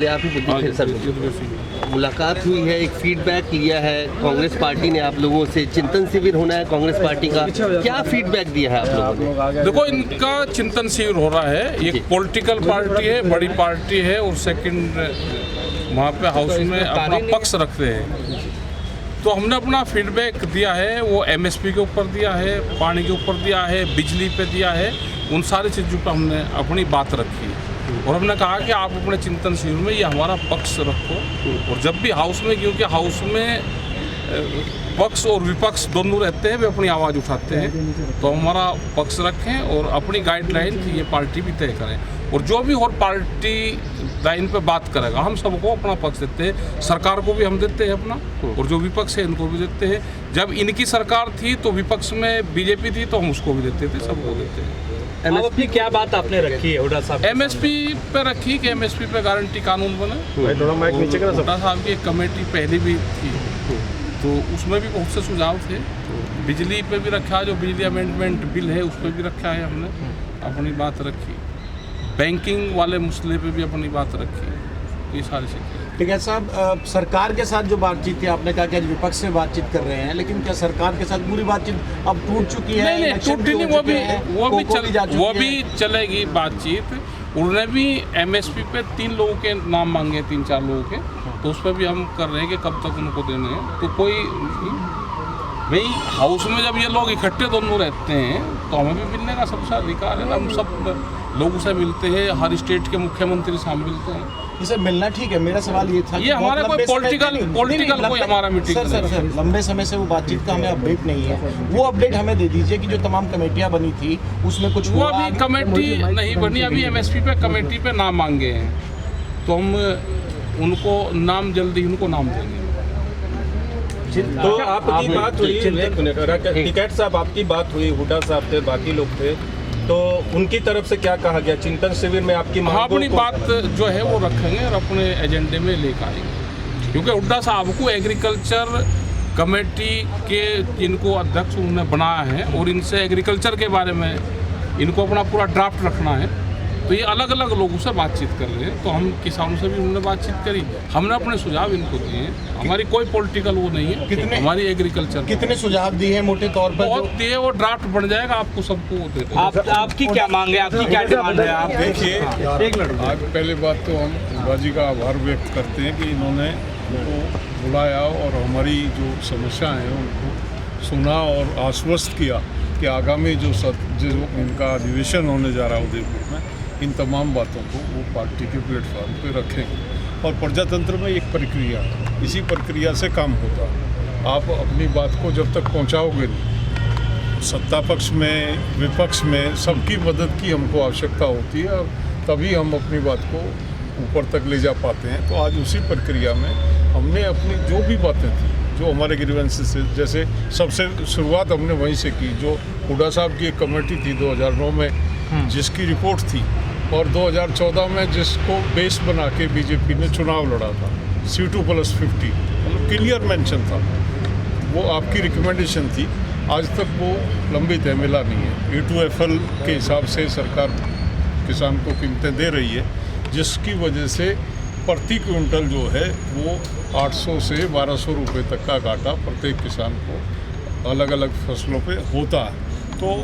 आप ही बोलिए सर। मुलाकात हुई है, एक फीडबैक लिया है कांग्रेस पार्टी ने आप लोगों से, चिंतन शिविर होना है कांग्रेस पार्टी का, क्या फीडबैक दिया है आप लोगों ने? देखो, इनका चिंतन शिविर हो रहा है। ये पॉलिटिकल पार्टी है, बड़ी पार्टी है और सेकंड वहाँ पे हाउस में अपना पक्ष रखते हैं। तो हमने अपना फीडबैक दिया है, वो एमएसपी के ऊपर दिया है, पानी के ऊपर दिया है, बिजली पे दिया है, उन सारी चीज़ों पर हमने अपनी बात रखी और हमने कहा कि आप अपने चिंतन शिविर में ये हमारा पक्ष रखो और जब भी हाउस में, क्योंकि हाउस में पक्ष और विपक्ष दोनों रहते हैं, वे अपनी आवाज़ उठाते हैं, तो हमारा पक्ष रखें और अपनी गाइडलाइन ये पार्टी भी तय करें और जो भी और पार्टी लाइन पे बात करेगा हम सबको अपना पक्ष देते हैं, सरकार को भी हम देते हैं अपना और जो विपक्ष है इनको भी देते हैं। जब इनकी सरकार थी तो विपक्ष में बीजेपी थी तो हम उसको भी देते थे, सबको देते हैं। एमएसपी क्या बात आपने रखी है हुड्डा साहब? एमएसपी पे रखी कि एमएसपी पे गारंटी कानून बने। हुड्डा साहब की एक कमेटी पहले भी थी तो उसमें भी बहुत से सुझाव थे। बिजली पे भी रखा, जो बिजली अमेंडमेंट बिल है उस पर भी रखा है, हमने अपनी बात रखी। बैंकिंग वाले मसले पे भी अपनी बात रखी। ये सारी चीज़ें। ठीक है साहब, सरकार के साथ जो बातचीत थी, आपने कहा कि आज विपक्ष से बातचीत कर रहे हैं, लेकिन क्या सरकार के साथ पूरी बातचीत अब टूट चुकी है? नहीं, टूटी नहीं, वो भी चलेगी बातचीत। उन्होंने भी एमएसपी पे 3 लोगों के नाम मांगे, 3-4 लोगों के, तो उस पर भी हम कर रहे हैं कि कब तक उनको देने हैं। तो कोई भाई हाउस में जब ये लोग इकट्ठे दोनों रहते हैं तो हमें भी मिलने का सबसे अधिकार है। हम सब लोगों से मिलते हैं, हर स्टेट के मुख्यमंत्री से हम मिलते हैं। इसे मिलना ठीक है। मेरा सवाल ये था, ये हमारा कोई पॉलिटिकल कोई हमारा मीटिंग सर लंबे समय से वो बातचीत का हमें अपडेट नहीं है। वो अपडेट हमें दे दीजिए कि जो तमाम कमेटियां बनी थी उसमें कुछ वो अभी कमेटी नहीं बनी, अभी एमएसपी पे कमेटी पे नाम मांगे हैं तो हम उनको नाम जल्दी उनको नाम देंगे। तो आपकी बात हुई टिकैत साहब, आपकी बात हुई, हुड्डा साहब थे, बाकी लोग थे, तो उनकी तरफ से क्या कहा गया? चिंतन शिविर में आपकी अपनी बात जो है वो रखेंगे और अपने एजेंडे में लेकर आएंगे, क्योंकि हुड्डा साहब को एग्रीकल्चर कमेटी के इनको अध्यक्ष उन्होंने बनाया है और इनसे एग्रीकल्चर के बारे में इनको अपना पूरा ड्राफ्ट रखना है। तो ये अलग अलग लोगों से बातचीत कर रहे हैं। तो हम किसानों से भी उन्होंने बातचीत करी, हमने अपने सुझाव इनको दिए हैं। हमारी कोई पॉलिटिकल वो नहीं है, कितने हमारी एग्रीकल्चर। कितने सुझाव दिए हैं मोटे तौर पर? बहुत दिए, वो ड्राफ्ट बन जाएगा, आपको सबको दे देंगे। आपकी क्या मांग है, आपकी क्या डिमांड है? आप देखिए, आज पहले बात तो हम बाजी का आभार व्यक्त करते हैं कि इन्होंने उनको बुलाया और हमारी जो समस्या हैं उनको सुना और आश्वस्त किया कि आगामी जो इनका अधिवेशन होने जा रहा है उदयपुर में, इन तमाम बातों को वो पार्टी के प्लेटफॉर्म पे रखेंगे। और प्रजातंत्र में एक प्रक्रिया, इसी प्रक्रिया से काम होता है। आप अपनी बात को जब तक पहुंचाओगे नहीं, सत्ता पक्ष में विपक्ष में सबकी मदद की हमको आवश्यकता होती है और तभी हम अपनी बात को ऊपर तक ले जा पाते हैं। तो आज उसी प्रक्रिया में हमने अपनी जो भी बातें थी, जो हमारे ग्रीवेंसेस से, जैसे सबसे शुरुआत हमने वहीं से की, जो हुड्डा साहब की एक कमेटी थी 2009 में जिसकी रिपोर्ट थी और 2014 में जिसको बेस बना के बीजेपी ने चुनाव लड़ा था, C2+50, मतलब क्लियर मेंशन था, वो आपकी रिकमेंडेशन थी। आज तक वो लंबित है, मिला नहीं है। E2FL के हिसाब से सरकार किसान को कीमतें दे रही है, जिसकी वजह से प्रति क्विंटल जो है वो 800 से 1200 रुपये तक का घाटा प्रत्येक किसान को अलग अलग फसलों पे होता है। तो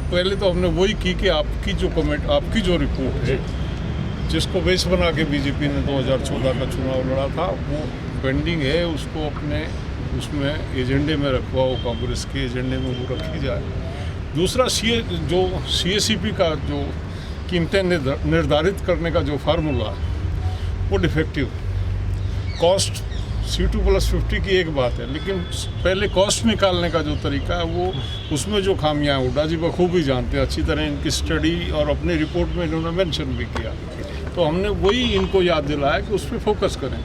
पहले तो हमने वही की कि आपकी जो रिपोर्ट है, जिसको बेस बना के बीजेपी ने 2014 का चुनाव लड़ा था, वो पेंडिंग है, उसको अपने उसमें एजेंडे में रखवाओ, कांग्रेस के एजेंडे में वो रखी जाए। दूसरा जो CACP का जो कीमतें निर्धारित करने का जो फार्मूला है वो डिफेक्टिव। कॉस्ट C2+50 की एक बात है, लेकिन पहले कॉस्ट निकालने का जो तरीका है वो उसमें जो खामियां हैं हुड्डा जी बखूबी जानते हैं, अच्छी तरह इनकी स्टडी और अपनी रिपोर्ट में इन्होंने मेंशन भी किया। तो हमने वही इनको याद दिलाया कि उस पर फोकस करें।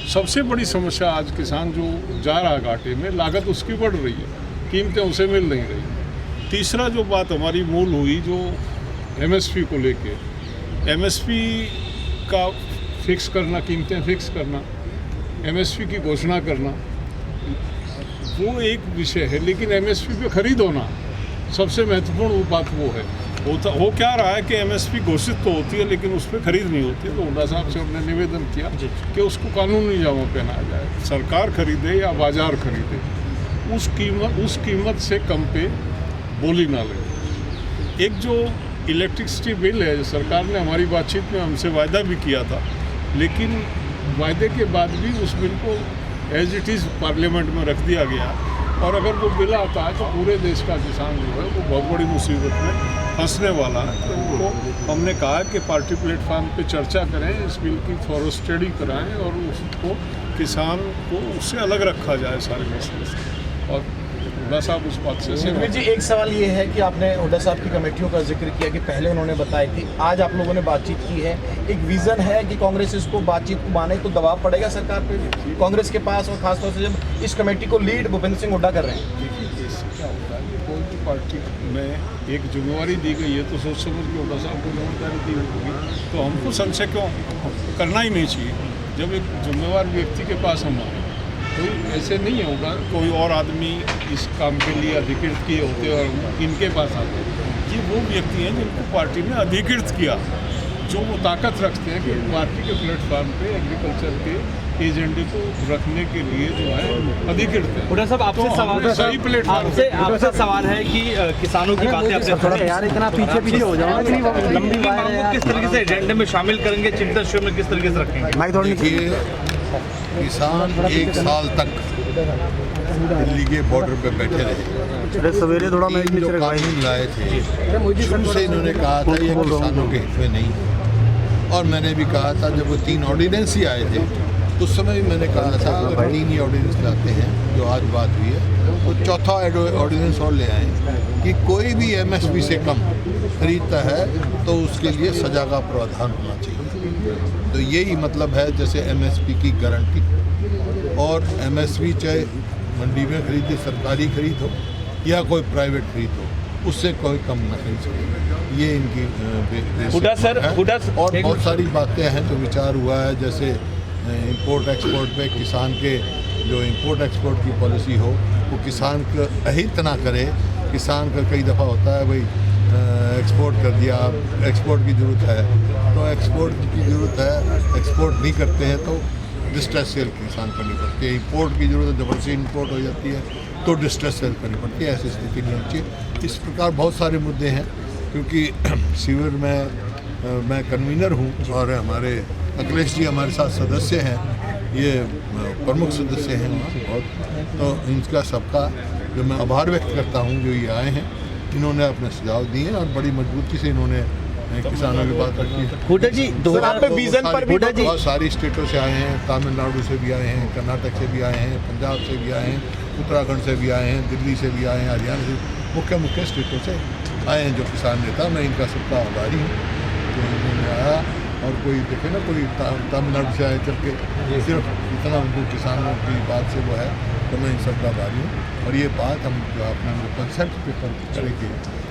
सबसे बड़ी समस्या आज किसान जो जा रहा है घाटे में, लागत उसकी बढ़ रही है, कीमतें उसे मिल नहीं रही। तीसरा जो बात हमारी मूल हुई, जो MSP को लेके, MSP का फिक्स करना, कीमतें फिक्स करना, MSP की घोषणा करना, वो एक विषय है, लेकिन MSP पे खरीद होना सबसे महत्वपूर्ण बात वो है। हो क्या रहा है कि एमएसपी घोषित तो होती है लेकिन उस पर खरीद नहीं होती। तो हुड्डा साहब से हमने निवेदन किया कि उसको कानूनी जामा पहनाया जाए, सरकार खरीदे या बाजार खरीदे, उस कीमत से कम पे बोली ना लगे। एक जो इलेक्ट्रिसिटी बिल है, सरकार ने हमारी बातचीत में हमसे वायदा भी किया था, लेकिन वायदे के बाद भी उस बिल को एज इट इज़ पार्लियामेंट में रख दिया गया। और अगर वो बिल आता है तो पूरे देश का किसान जो है वो बहुत बड़ी मुसीबत में फंसने वाला है। तो उनको हमने कहा कि पार्टी प्लेटफार्म पे चर्चा करें, इस बिल की थॉरो स्टडी कराएं और उसको किसान को उससे अलग रखा जाए सारे मसले से। और हुड्डा साहब उस बात से सुखबीर जी, एक सवाल ये है कि आपने हुड्डा साहब की कमेटियों का जिक्र किया कि पहले उन्होंने बताई थी, आज आप लोगों ने बातचीत की है, एक विजन है कि कांग्रेस इसको बातचीत को माने तो दबाव पड़ेगा सरकार पे कांग्रेस के पास, और खासतौर से जब इस कमेटी को लीड भूपेंद्र सिंह हुड्डा कर रहे हैं। देखिए, इससे क्या होता है, कोई भी पार्टी में एक जिम्मेवारी दी गई है तो सोच समझ के हुड्डा साहब को जिम्मेदारी दी होगी, तो हमको संशय क्यों करना ही नहीं चाहिए। जब एक जिम्मेवार व्यक्ति के पास हम आए, कोई ऐसे नहीं होगा कोई और आदमी इस काम के लिए अधिकृत किए होते और इनके पास आते। ये वो व्यक्ति हैं जिनको पार्टी ने अधिकृत किया, जो वो ताकत रखते हैं कि पार्टी के प्लेटफार्म पे एग्रीकल्चर के एजेंडे को रखने के लिए जो है अधिकृत है। हुड्डा साहब, आपसे सवाल सही प्लेटफार्म आपसे सवाल है कि किसानों की बातें आपसे यार इतना पीछे हो जाओ, लंबी मांग को किस तरीके से एजेंडे में शामिल करेंगे, चिंतन शिविर में किस तरीके से रखेंगे? देखिए, किसान 1 साल तक दिल्ली के बॉर्डर पे बैठे रहे। सवेरे थोड़ा जो कानून लाए थे, शुरू से इन्होंने कहा था ये किसानों के हित में नहीं। और मैंने भी कहा था, जब वो 3 ऑर्डिनेंस ही आए थे उस समय भी मैंने कहा था अगर 3 ही ऑर्डिनेंस लाते हैं, जो आज बात हुई है, तो चौथा ऑर्डिनेंस और ले आए कि कोई भी एमएसपी से कम खरीदता है तो उसके लिए सजा का प्रावधान होना चाहिए। तो यही मतलब है, जैसे एमएसपी की गारंटी, और एमएसपी चाहे मंडी में खरीदे, सरकारी खरीद हो या कोई प्राइवेट खरीद हो, उससे कोई कम न खरीद सके। ये इनकी और बहुत सारी बातें हैं जो विचार हुआ है, जैसे इंपोर्ट एक्सपोर्ट पे किसान के जो इंपोर्ट एक्सपोर्ट की पॉलिसी हो वो किसान को अहित ना करे। किसान का कई दफ़ा होता है भाई एक्सपोर्ट कर दिया, एक्सपोर्ट की ज़रूरत है तो एक्सपोर्ट की ज़रूरत है, एक्सपोर्ट नहीं करते हैं तो डिस्ट्रेस सेल किसान करनी पड़ती है। इंपोर्ट की ज़रूरत है, ज़बरदस्ती इंपोर्ट हो जाती है तो डिस्ट्रेस सेल करनी पड़ती है। ऐसी स्थिति नहीं होनी चाहिए। इस प्रकार बहुत सारे मुद्दे हैं, क्योंकि शिविर में मैं कन्वीनर हूँ और हमारे अखिलेश जी हमारे साथ सदस्य हैं, ये प्रमुख सदस्य हैं बहुत। तो इनका सबका जो मैं आभार व्यक्त करता हूँ जो ये आए हैं, इन्होंने अपने सुझाव दिए और बड़ी मजबूती से इन्होंने किसानों की बात रखी। हुड्डा जी, बहुत सारी स्टेटों से आए हैं, तमिलनाडु से भी आए हैं, कर्नाटक से भी आए हैं, पंजाब से भी आए हैं, उत्तराखंड से भी आए हैं, दिल्ली से भी आए हैं, हरियाणा से, मुख्य स्टेटों से आए हैं जो किसान नेता। मैं इनका सबका आभारी हूँ जो इन्होंने आया। और कोई देखे ना, कोई तमिलनाडु से आए चल के सिर्फ इतना उनको किसानों की बात से वो है, तो मैं इन सब का आभारी हूँ। और ये बात हम जो अपना कंसेप्ट पेपर करेंगे,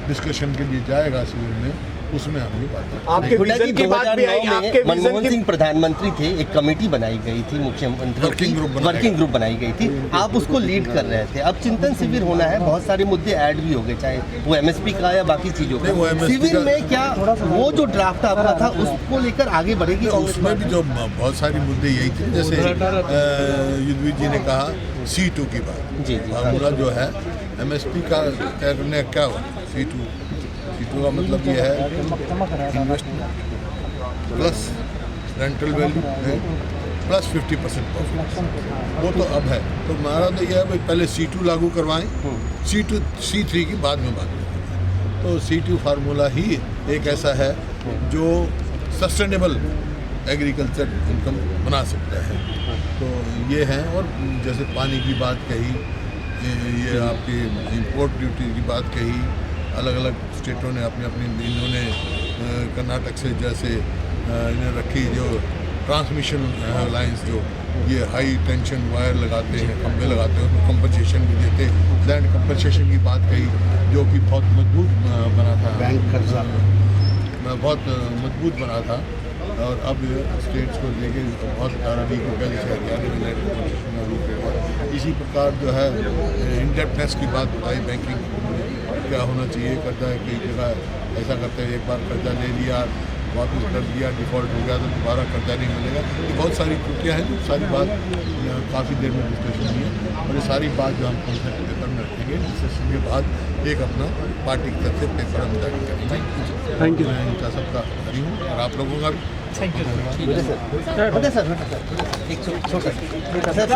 डिस्कशन के लिए जाएगा शिविर में, उसमें हम ये बात आपके विजन की बात भी आई। आपके मनमोहन सिंह प्रधानमंत्री थे, एक कमेटी बनाई गई थी, मुख्यमंत्री वर्किंग ग्रुप बनाई गई थी, आप उसको लीड कर रहे थे। अब चिंतन शिविर होना है, बहुत सारे मुद्दे ऐड भी हो गए, चाहे वो एमएसपी का या बाकी चीजों का। शिविर में क्या वो जो ड्राफ्ट आपका था उसको लेकर आगे बढ़ेगी? उसमें भी जो बहुत सारे मुद्दे यही थे, जैसे युद्धवीर जी ने कहा C2 की बात, फार्मूला जो है एमएसपी का करने क्या हुआ, C2 का मतलब ये है investment plus rental value plus 50% profit. वो तो अब है, तो हमारा तो यह है भाई पहले C2 लागू करवाएं, C3 की बाद में बात करें। तो C2 फार्मूला ही एक ऐसा है जो सस्टेनेबल एग्रीकल्चर इनकम बना सकता है। तो ये है, और जैसे पानी की बात कही, ये आपकी इंपोर्ट ड्यूटी की बात कही, अलग अलग स्टेटों ने अपनी अपनी, इन्होंने कर्नाटक से जैसे इन्हें रखी जो ट्रांसमिशन लाइंस, जो ये हाई टेंशन वायर लगाते हैं, खंभे लगाते हैं, उसको कंपनसेशन भी देते, लैंड कंपनसेशन की बात कही जो कि बहुत मजबूत बना था, बैंक कर्जा बहुत मजबूत बना था। और अब स्टेट्स को लेके बहुत सारा वीक हो गया, जैसे हरियाणा में लैंड कंपनसेशन वीक हुआ। इसी प्रकार जो है इंडेप्टनेस की बात बताई बैंकिंग, क्या होना चाहिए, कर्जा कई जगह ऐसा करते हैं, एक बार कर्जा ले लिया, वापस कर दिया, डिफ़ॉल्ट हो गया तो दोबारा कर्जा नहीं मिलेगा। ये बहुत सारी त्रुटियाँ हैं, जो सारी बात काफ़ी देर में डिस्कशन हुई है और ये सारी बात जो हम कॉन्सेप्ट पेपर में रखेंगे, डिस्कशन के बाद एक अपना पार्टी की तरफ से पेपर हम जारी करेंगे। Thank you. मैं इनका सबका आभारी हूँ और आप लोगों का भी। Thank you sir. एक छोटा सर